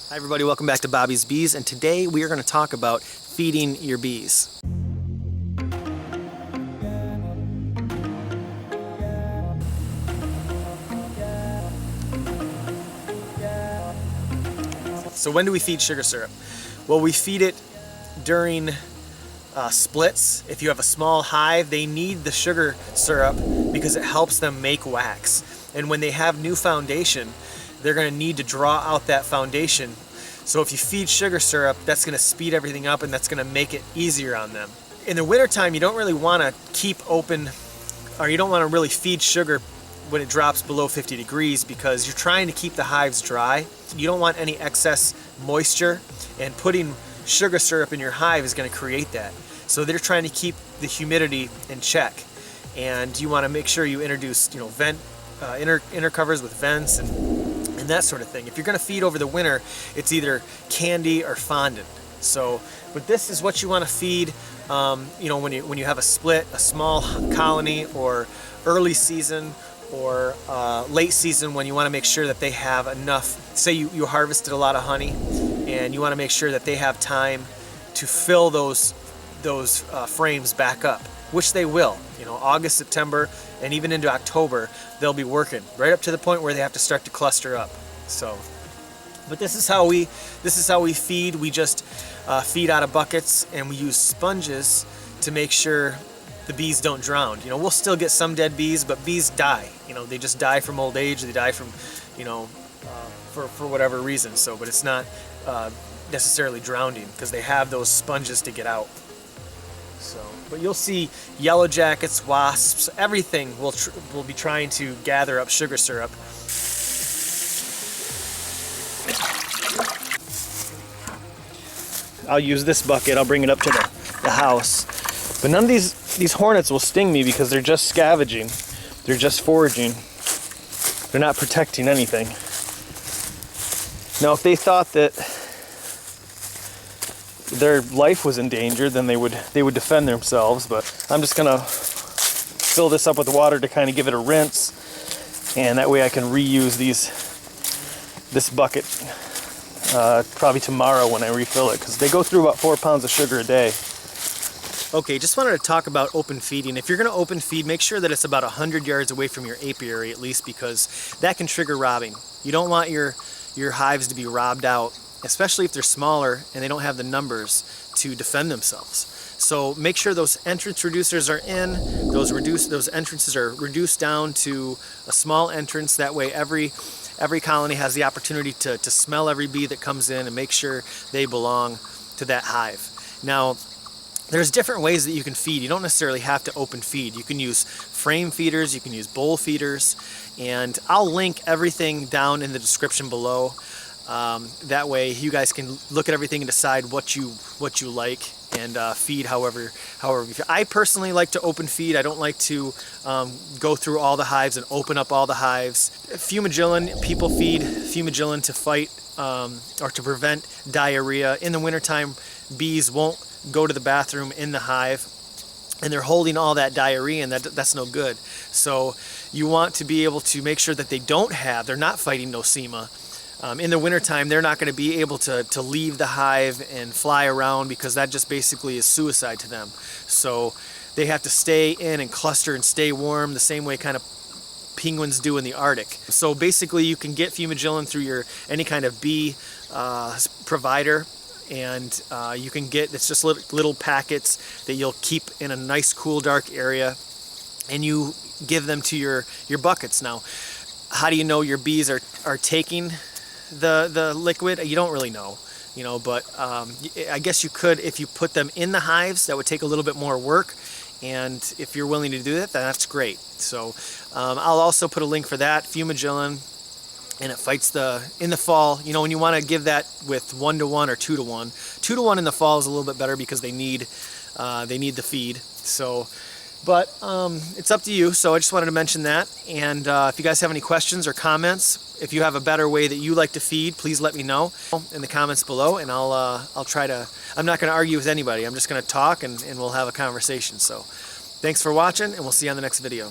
Hi everybody, welcome back to Bobby's Bees, and today we are going to talk about feeding your bees. So when do we feed sugar syrup? Well, we feed it during splits. If you have a small hive, they need the sugar syrup because it helps them make wax. And when they have new foundation, they're going to need to draw out that foundation. So if you feed sugar syrup, that's going to speed everything up and that's going to make it easier on them. In the wintertime, you don't really want to keep open, or you don't want to really feed sugar when it drops below 50 degrees because you're trying to keep the hives dry. You don't want any excess moisture, and putting sugar syrup in your hive is going to create that. So they're trying to keep the humidity in check, and you want to make sure you introduce, vent inner covers with vents and that sort of thing. If you're going to feed over the winter, it's either candy or fondant. So, but this is what you want to feed. When you have a split, a small colony, or early season, or late season, when you want to make sure that they have enough. Say you harvested a lot of honey, and you want to make sure that they have time to fill those frames back up, which they will. August, September, and even into October, they'll be working right up to the point where they have to start to cluster up. So, but this is how we feed. We just feed out of buckets, and we use sponges to make sure the bees don't drown. We'll still get some dead bees, but bees die. They just die from old age. They die from, for whatever reason. So, but it's not necessarily drowning because they have those sponges to get out. So, but you'll see yellow jackets, wasps, everything will be trying to gather up sugar syrup. I'll use this bucket. I'll bring it up to the house. But none of these hornets will sting me because they're just scavenging. They're just foraging. They're not protecting anything. Now, if they thought that their life was in danger, then they would defend themselves. But I'm just gonna fill this up with water to kind of give it a rinse, and that way I can reuse this bucket probably tomorrow when I refill it, because they go through about 4 pounds of sugar a day. Okay, just wanted to talk about open feeding. If you're going to open feed, make sure that it's about 100 yards away from your apiary at least, because that can trigger robbing. You don't want your hives to be robbed out, especially if they're smaller and they don't have the numbers to defend themselves. So make sure those entrance reducers are in, those entrances are reduced down to a small entrance. That way every colony has the opportunity to smell every bee that comes in and make sure they belong to that hive. Now, there's different ways that you can feed. You don't necessarily have to open feed. You can use frame feeders, you can use bowl feeders, and I'll link everything down in the description below. That way you guys can look at everything and decide what you like, and feed however you feel. I personally like to open feed. I don't like to go through all the hives and open up all the hives. Fumagilin, people feed Fumagilin to fight or to prevent diarrhea. In the wintertime, bees won't go to the bathroom in the hive, and they're holding all that diarrhea, and that's no good. So you want to be able to make sure that they're not fighting Nosema. In the wintertime, they're not going to be able to leave the hive and fly around, because that just basically is suicide to them. So they have to stay in and cluster and stay warm the same way kind of penguins do in the Arctic. So basically you can get Fumagilin through any kind of bee provider, and you can get, it's just little packets that you'll keep in a nice cool dark area, and you give them to your buckets. Now, how do you know your bees are taking the liquid? You don't really know, but I guess you could, if you put them in the hives. That would take a little bit more work, and if you're willing to do that, then that's great. So I'll also put a link for that, Fumagilin, and it fights in the fall. When you want to give that with 1-to-1 or 2-to-1. 2-to-1 in the fall is a little bit better because they need the feed. So, but it's up to you. So I just wanted to mention that. And if you guys have any questions or comments, if you have a better way that you like to feed, please let me know in the comments below, and I'll try to. I'm not going to argue with anybody. I'm just going to talk, and we'll have a conversation. So thanks for watching, and we'll see you on the next video.